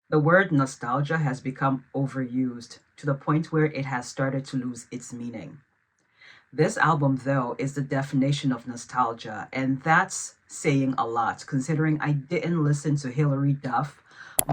The word nostalgia has become overused to the point where it has started to lose its meaning. This album, though, is the definition of nostalgia, and that's saying a lot considering I didn't listen to Hilary Duff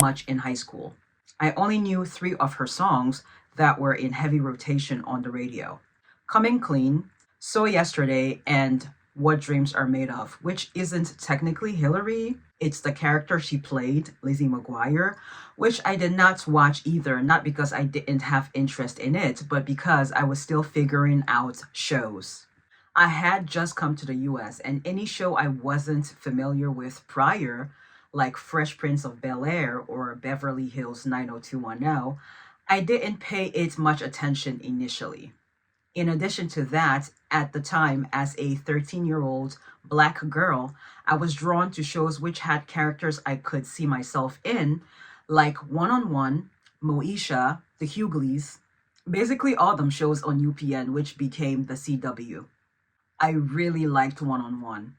much in high school. I only knew three of her songs that were in heavy rotation on the radio: Coming Clean, So Yesterday, and What Dreams Are Made Of, which isn't technically Hillary. It's the character she played, Lizzie McGuire, which I did not watch either, not because I didn't have interest in it, but because I was still figuring out shows. I had just come to the US, and any show I wasn't familiar with prior, like Fresh Prince of Bel Air or Beverly Hills 90210, I didn't pay it much attention initially. In addition to that, at the time, as a 13-year-old black girl, I was drawn to shows which had characters I could see myself in, like One on One, Moesha, The Hughleys, basically all them shows on UPN, which became the CW. I really liked One on One.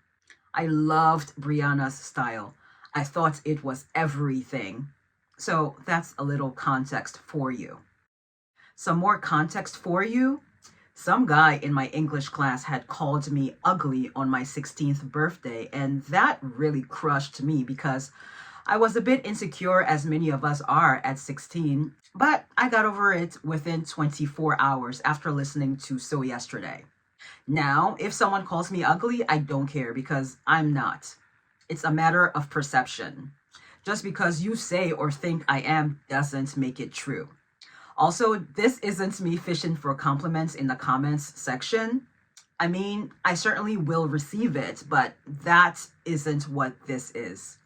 I loved Brianna's style. I thought it was everything. So that's a little context for you. Some more context for you. Some guy in my English class had called me ugly on my 16th birthday, and that really crushed me because I was a bit insecure, as many of us are at 16, but I got over it within 24 hours after listening to So Yesterday. Now, if someone calls me ugly, I don't care because I'm not. It's a matter of perception. Just because you say or think I am doesn't make it true. Also, this isn't me fishing for compliments in the comments section. I mean, I certainly will receive it, but that isn't what this is.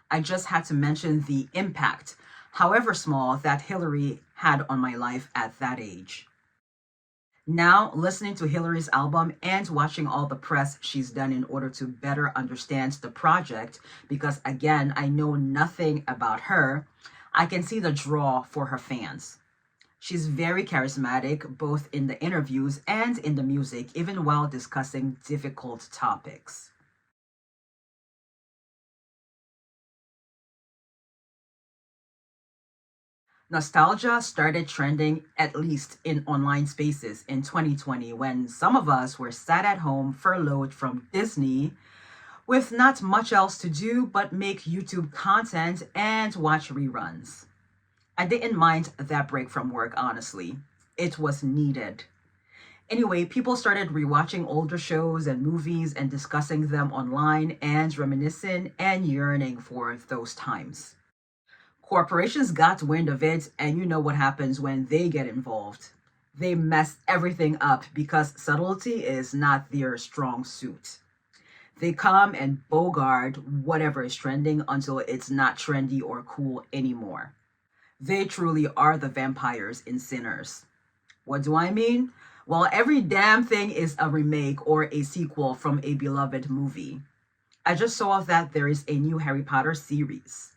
I just had to mention the impact, however small, that Hillary had on my life at that age. Now, listening to Hillary's album and watching all the press she's done in order to better understand the project, because again, I know nothing about her, I can see the draw for her fans. She's very charismatic, both in the interviews and in the music, even while discussing difficult topics. Nostalgia started trending, at least in online spaces, in 2020 when some of us were sat at home furloughed from Disney with not much else to do but make YouTube content and watch reruns. I didn't mind that break from work, honestly. It was needed. Anyway, people started rewatching older shows and movies and discussing them online and reminiscing and yearning for those times. Corporations got wind of it, and you know what happens when they get involved. They mess everything up because subtlety is not their strong suit. They come and bogart whatever is trending until it's not trendy or cool anymore. They truly are the vampires in Sinners. What do I mean? Well, every damn thing is a remake or a sequel from a beloved movie. I just saw that there is a new Harry Potter series.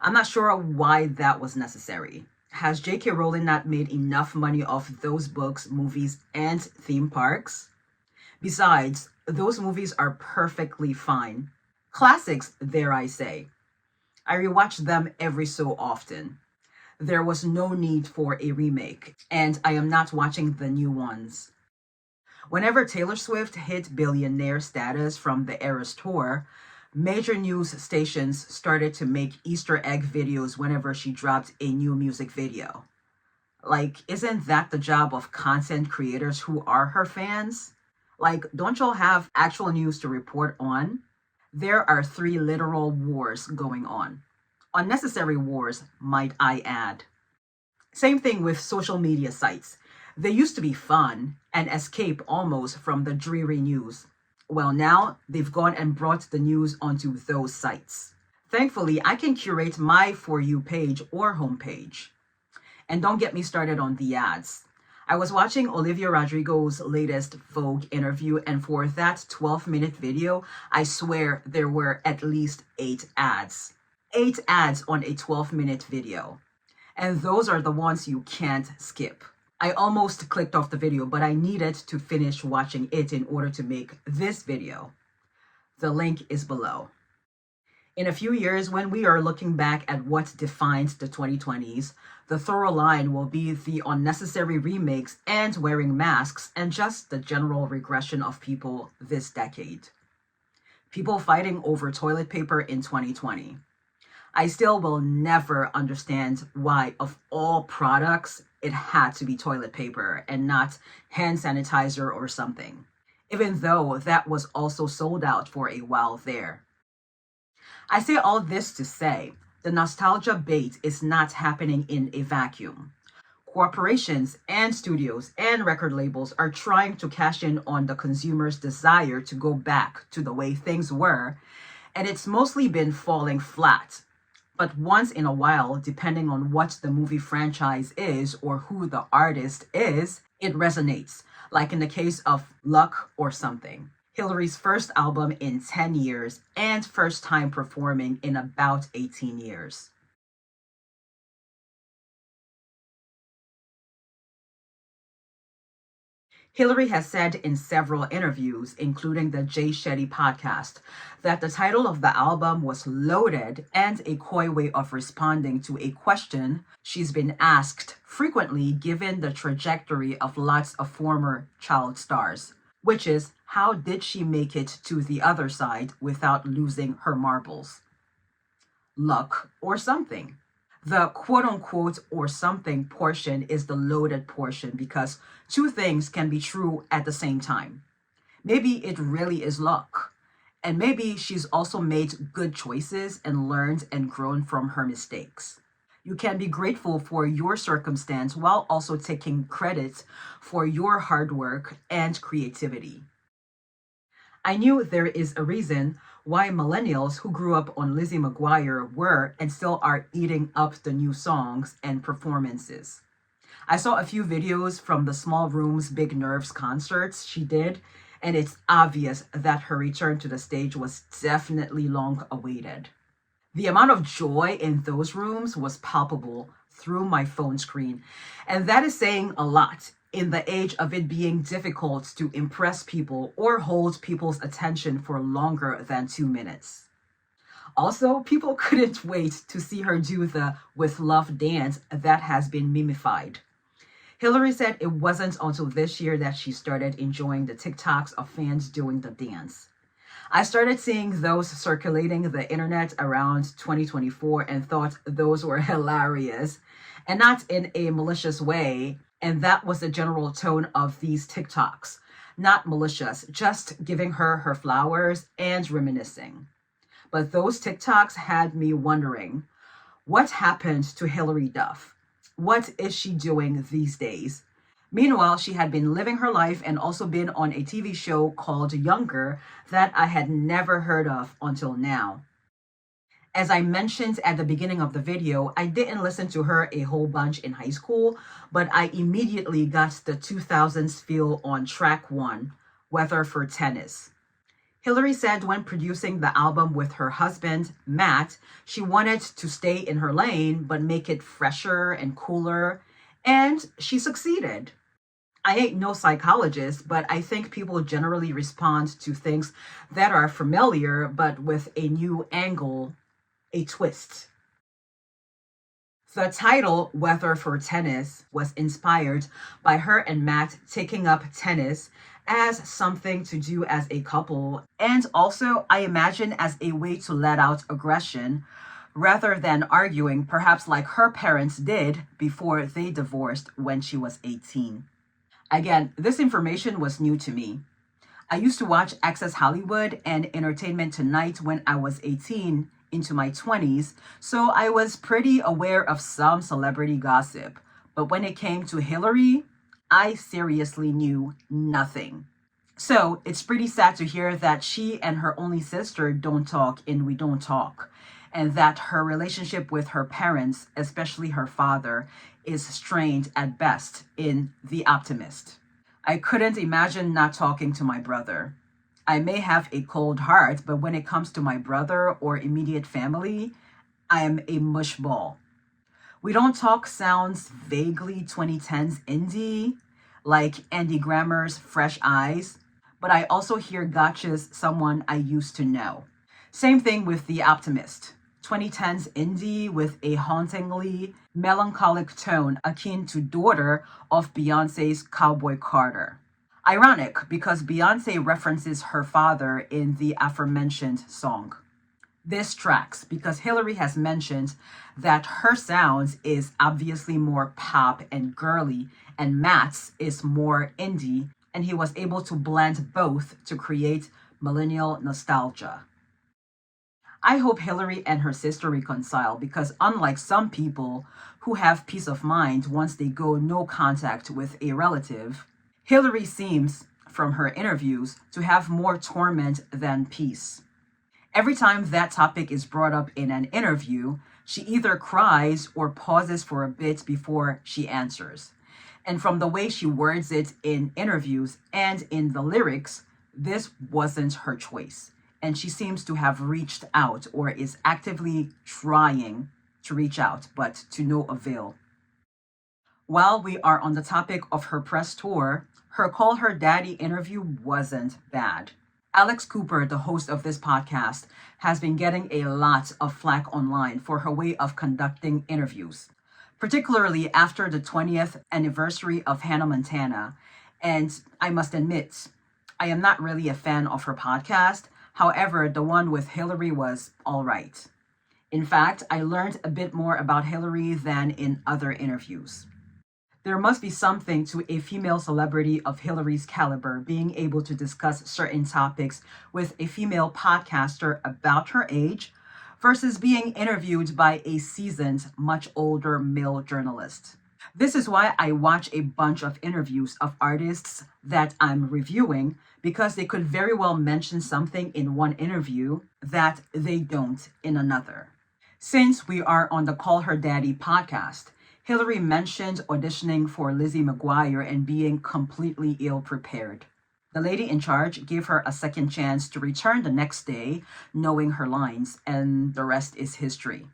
I'm not sure why that was necessary. Has J.K. Rowling not made enough money off those books, movies, and theme parks? Besides, those movies are perfectly fine. Classics, dare I say. I rewatch them every so often. There was no need for a remake, and I am not watching the new ones. Whenever Taylor Swift hit billionaire status from the Eras Tour, major news stations started to make Easter egg videos whenever she dropped a new music video. Like, isn't that the job of content creators who are her fans? Like, don't y'all have actual news to report on? There are three literal wars going on. Unnecessary wars, might I add. Same thing with social media sites. They used to be fun, an escape almost from the dreary news. Well, now they've gone and brought the news onto those sites. Thankfully, I can curate my For You page or homepage. And don't get me started on the ads. I was watching Olivia Rodrigo's latest Vogue interview, and for that 12-minute video, I swear there were at least 8 ads. 8 ads on a 12-minute video. And those are the ones you can't skip. I almost clicked off the video, but I needed to finish watching it in order to make this video. The link is below. In a few years, when we are looking back at what defined the 2020s, the thorough line will be the unnecessary remakes and wearing masks and just the general regression of people this decade. People fighting over toilet paper in 2020. I still will never understand why, of all products, it had to be toilet paper and not hand sanitizer or something, even though that was also sold out for a while there. I say all this to say the nostalgia bait is not happening in a vacuum. Corporations and studios and record labels are trying to cash in on the consumer's desire to go back to the way things were, and it's mostly been falling flat. But once in a while, depending on what the movie franchise is or who the artist is, it resonates, like in the case of Luck or Something. Hilary's first album in 10 years and first time performing in about 18 years. Hilary has said in several interviews, including the Shetty Podcast, that the title of the album was loaded and a coy way of responding to a question she's been asked frequently given the trajectory of lots of former child stars, which is, how did she make it to the other side without losing her marbles? Luck or something. The quote unquote or something portion is the loaded portion because two things can be true at the same time. Maybe it really is luck. And maybe she's also made good choices and learned and grown from her mistakes. You can be grateful for your circumstance while also taking credit for your hard work and creativity. I knew there is a reason why millennials who grew up on Lizzie McGuire were and still are eating up the new songs and performances. I saw a few videos from the Small Rooms Big Nerves concerts she did, and it's obvious that her return to the stage was definitely long awaited. The amount of joy in those rooms was palpable through my phone screen, and that is saying a lot in the age of it being difficult to impress people or hold people's attention for longer than 2 minutes. Also, people couldn't wait to see her do the With Love dance that has been memified. Hilary said it wasn't until this year that she started enjoying the TikToks of fans doing the dance. I started seeing those circulating the internet around 2024 and thought those were hilarious, and not in a malicious way. And that was the general tone of these TikToks. Not malicious, just giving her her flowers and reminiscing. But those TikToks had me wondering, what happened to Hilary Duff? What is she doing these days? Meanwhile, she had been living her life and also been on a TV show called Younger that I had never heard of until now. As I mentioned at the beginning of the video, I didn't listen to her a whole bunch in high school, but I immediately got the 2000s feel on track 1, Weather for Tennis. Hilary said when producing the album with her husband, Matt, she wanted to stay in her lane but make it fresher and cooler, and she succeeded. I ain't no psychologist, but I think people generally respond to things that are familiar but with a new angle, a twist. The title, Weather for Tennis, was inspired by her and Matt taking up tennis as something to do as a couple, and also, I imagine, as a way to let out aggression rather than arguing, perhaps like her parents did before they divorced when she was 18. Again, this information was new to me. I used to watch Access Hollywood and Entertainment Tonight when I was 18 into my 20s, so I was pretty aware of some celebrity gossip. But when it came to Hilary, I seriously knew nothing. So it's pretty sad to hear that she and her only sister don't talk in We Don't Talk, and that her relationship with her parents, especially her father, is strained at best in The Optimist. I couldn't imagine not talking to my brother. I may have a cold heart, but when it comes to my brother or immediate family, I am a mushball. We Don't Talk sounds vaguely 2010s indie, like Andy Grammer's Fresh Eyes, but I also hear Gotcha's Someone I Used to Know. Same thing with The Optimist, 2010's indie with a hauntingly melancholic tone akin to Daughter of Beyonce's Cowboy Carter. Ironic because Beyonce references her father in the aforementioned song. This tracks because Hilary has mentioned that her sound is obviously more pop and girly, and Matt's is more indie, and he was able to blend both to create millennial nostalgia. I hope Hilary and her sister reconcile because, unlike some people who have peace of mind once they go no contact with a relative, Hilary seems, from her interviews, to have more torment than peace. Every time that topic is brought up in an interview, she either cries or pauses for a bit before she answers. And from the way she words it in interviews and in the lyrics, this wasn't her choice. And she seems to have reached out or is actively trying to reach out, but to no avail. While we are on the topic of her press tour, her Call Her Daddy interview wasn't bad. Alex Cooper, the host of this podcast, has been getting a lot of flack online for her way of conducting interviews, particularly after the 20th anniversary of Hannah Montana. And I must admit, I am not really a fan of her podcast. However, the one with Hilary was all right. In fact, I learned a bit more about Hilary than in other interviews. There must be something to a female celebrity of Hilary's caliber being able to discuss certain topics with a female podcaster about her age versus being interviewed by a seasoned, much older male journalist. This is why I watch a bunch of interviews of artists that I'm reviewing, because they could very well mention something in one interview that they don't in another. Since we are on the Call Her Daddy podcast, Hilary mentioned auditioning for Lizzie McGuire and being completely ill-prepared. The lady in charge gave her a second chance to return the next day, knowing her lines, and the rest is history.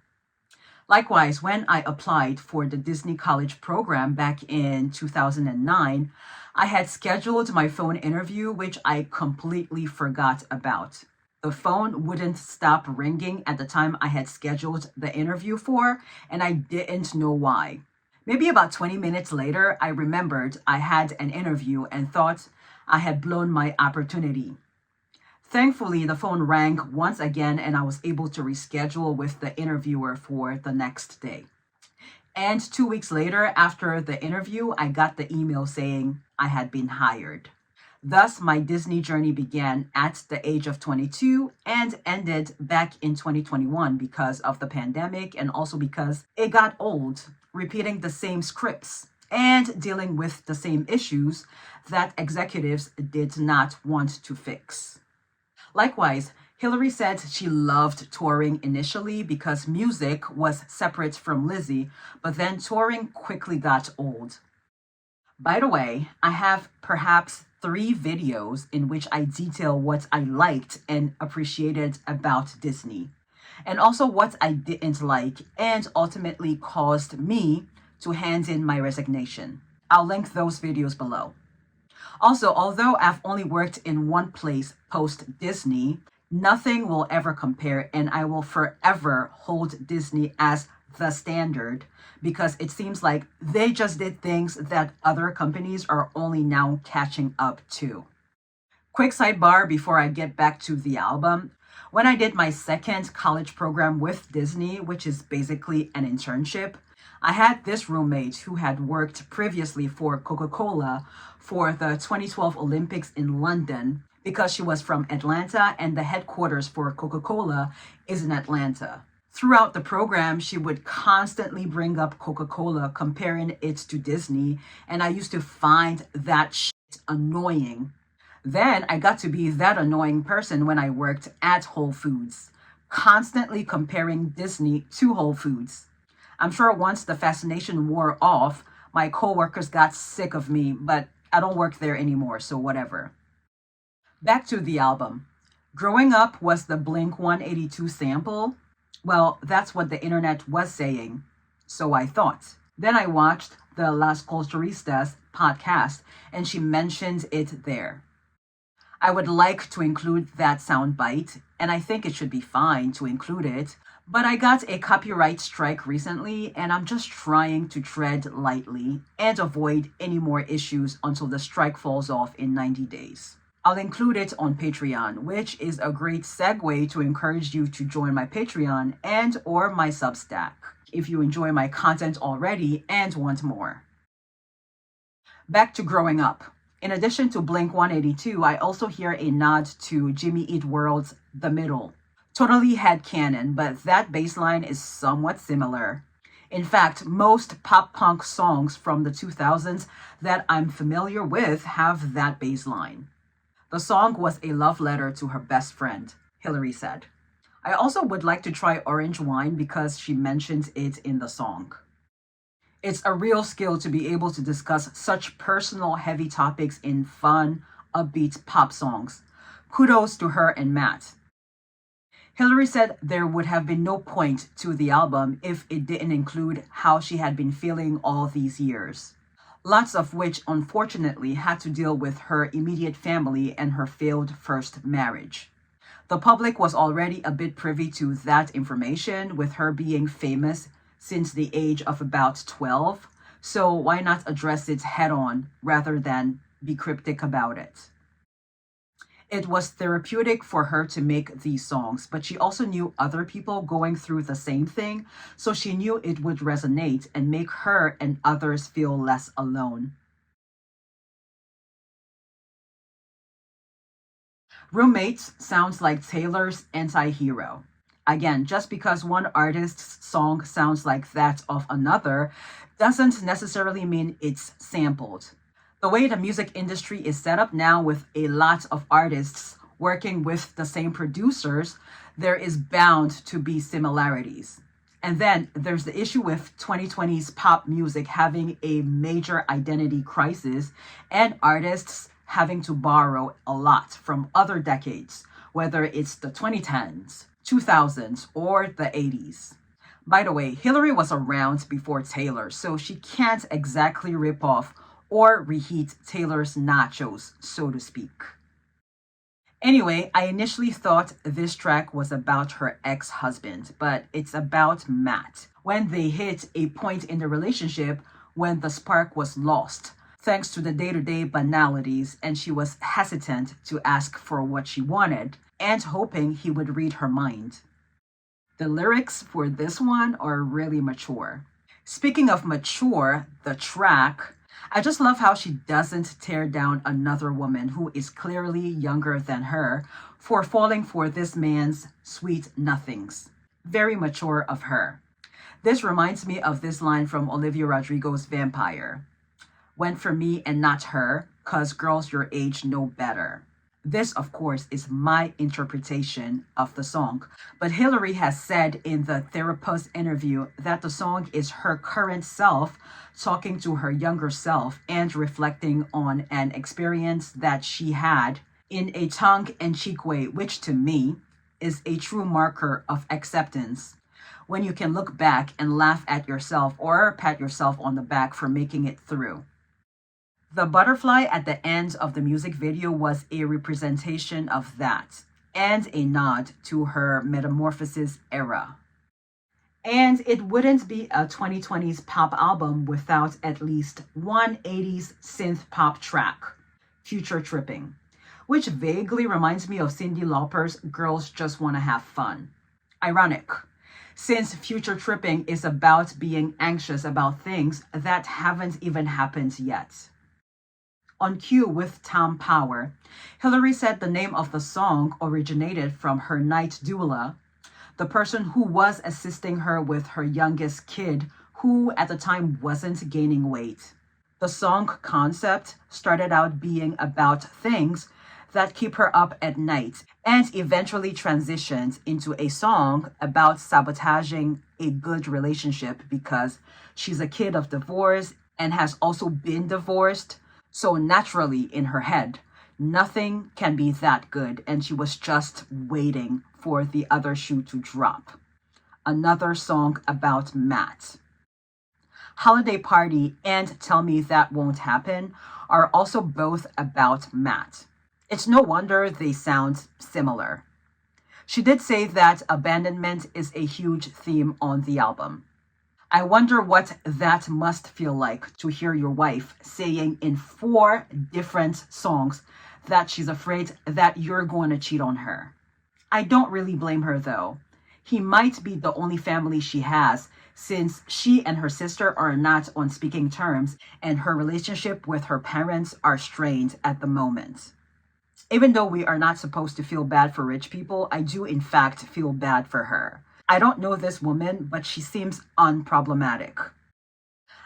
Likewise, when I applied for the Disney College program back in 2009, I had scheduled my phone interview, which I completely forgot about. The phone wouldn't stop ringing at the time I had scheduled the interview for, and I didn't know why. Maybe about 20 minutes later, I remembered I had an interview and thought I had blown my opportunity. Thankfully, the phone rang once again and I was able to reschedule with the interviewer for the next day. And 2 weeks later, after the interview, I got the email saying I had been hired. Thus, my Disney journey began at the age of 22 and ended back in 2021 because of the pandemic and also because it got old, repeating the same scripts and dealing with the same issues that executives did not want to fix. Likewise, Hilary said she loved touring initially because music was separate from Lizzie, but then touring quickly got old. By the way, I have perhaps 3 videos in which I detail what I liked and appreciated about Disney, and also what I didn't like and ultimately caused me to hand in my resignation. I'll link those videos below. Also, although I've only worked in one place post-Disney, nothing will ever compare, and I will forever hold Disney as the standard because it seems like they just did things that other companies are only now catching up to. Quick sidebar before I get back to the album. When I did my second college program with Disney, which is basically an internship, I had this roommate who had worked previously for Coca-Cola for the 2012 Olympics in London because she was from Atlanta and the headquarters for Coca-Cola is in Atlanta. Throughout the program, she would constantly bring up Coca-Cola, comparing it to Disney, and I used to find that shit annoying. Then I got to be that annoying person when I worked at Whole Foods, constantly comparing Disney to Whole Foods. I'm sure once the fascination wore off, my coworkers got sick of me, but I don't work there anymore, so whatever. Back to the album. Growing Up was the Blink 182 sample. Well, that's what the internet was saying, so I thought. Then I watched the Las Culturistas podcast, and she mentioned it there. I would like to include that soundbite and I think it should be fine to include it. But I got a copyright strike recently, and I'm just trying to tread lightly and avoid any more issues until the strike falls off in 90 days. I'll include it on Patreon, which is a great segue to encourage you to join my Patreon and or my Substack if you enjoy my content already and want more. Back to growing up. In addition to Blink 182, I also hear a nod to Jimmy Eat World's The Middle. Totally headcanon, but that bass line is somewhat similar. In fact, most pop punk songs from the 2000s that I'm familiar with have that bass line. The song was a love letter to her best friend, Hilary said. I also would like to try orange wine because she mentions it in the song. It's a real skill to be able to discuss such personal, heavy topics in fun, upbeat pop songs. Kudos to her and Matt. Hilary said there would have been no point to the album if it didn't include how she had been feeling all these years. Lots of which unfortunately had to deal with her immediate family and her failed first marriage. The public was already a bit privy to that information, with her being famous since the age of about 12, so why not address it head on rather than be cryptic about it? It was therapeutic for her to make these songs, but she also knew other people going through the same thing, so she knew it would resonate and make her and others feel less alone. Roommates sounds like Taylor's Anti-Hero. Again, just because one artist's song sounds like that of another doesn't necessarily mean it's sampled. The way the music industry is set up now, with a lot of artists working with the same producers, there is bound to be similarities. And then there's the issue with 2020's pop music having a major identity crisis and artists having to borrow a lot from other decades, whether it's the 2010s, 2000s, or the 80s. By the way, Hilary was around before Taylor, so she can't exactly rip off or reheat Taylor's nachos, so to speak. Anyway, I initially thought this track was about her ex-husband, but it's about Matt, when they hit a point in the relationship when the spark was lost, thanks to the day-to-day banalities, and she was hesitant to ask for what she wanted, and hoping he would read her mind. The lyrics for this one are really mature. Speaking of mature, the track, I just love how she doesn't tear down another woman who is clearly younger than her for falling for this man's sweet nothings. Very mature of her. This reminds me of this line from Olivia Rodrigo's Vampire. Went for me and not her, 'cause girls your age know better. This, of course, is my interpretation of the song, but Hilary has said in the Therapist interview that the song is her current self talking to her younger self and reflecting on an experience that she had in a tongue-in-cheek way, which to me is a true marker of acceptance. When you can look back and laugh at yourself or pat yourself on the back for making it through. The butterfly at the end of the music video was a representation of that and a nod to her metamorphosis era. And it wouldn't be a 2020s pop album without at least one 80s synth pop track, Future Tripping, which vaguely reminds me of Cyndi Lauper's Girls Just Wanna Have Fun. Ironic, since Future Tripping is about being anxious about things that haven't even happened yet. On cue with Tom Power, Hilary said the name of the song originated from her night doula, the person who was assisting her with her youngest kid, who at the time wasn't gaining weight. The song concept started out being about things that keep her up at night and eventually transitioned into a song about sabotaging a good relationship because she's a kid of divorce and has also been divorced. So naturally in her head, nothing can be that good, and she was just waiting for the other shoe to drop. Another song about Matt. Holiday Party and Tell Me That Won't Happen are also both about Matt. It's no wonder they sound similar. She did say that abandonment is a huge theme on the album. I wonder what that must feel like to hear your wife saying in 4 different songs that she's afraid that you're going to cheat on her. I don't really blame her though. He might be the only family she has, since she and her sister are not on speaking terms and her relationship with her parents are strained at the moment. Even though we are not supposed to feel bad for rich people, I do in fact feel bad for her. I don't know this woman, but she seems unproblematic.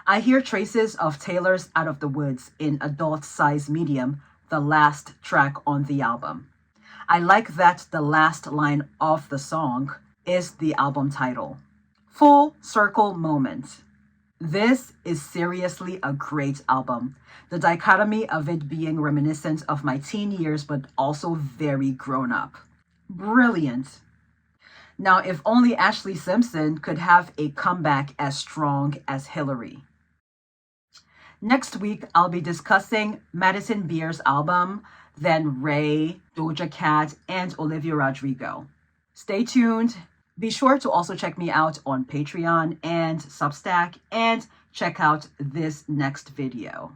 I hear traces of Taylor's Out of the Woods in adult size medium, the last track on the album. I like that the last line of the song is the album title. Full circle moment. This is seriously a great album. The dichotomy of it being reminiscent of my teen years, but also very grown up. Brilliant. Now, if only Ashlee Simpson could have a comeback as strong as Hilary. Next week, I'll be discussing Madison Beer's album, then Ray, Doja Cat, and Olivia Rodrigo. Stay tuned. Be sure to also check me out on Patreon and Substack, and check out this next video.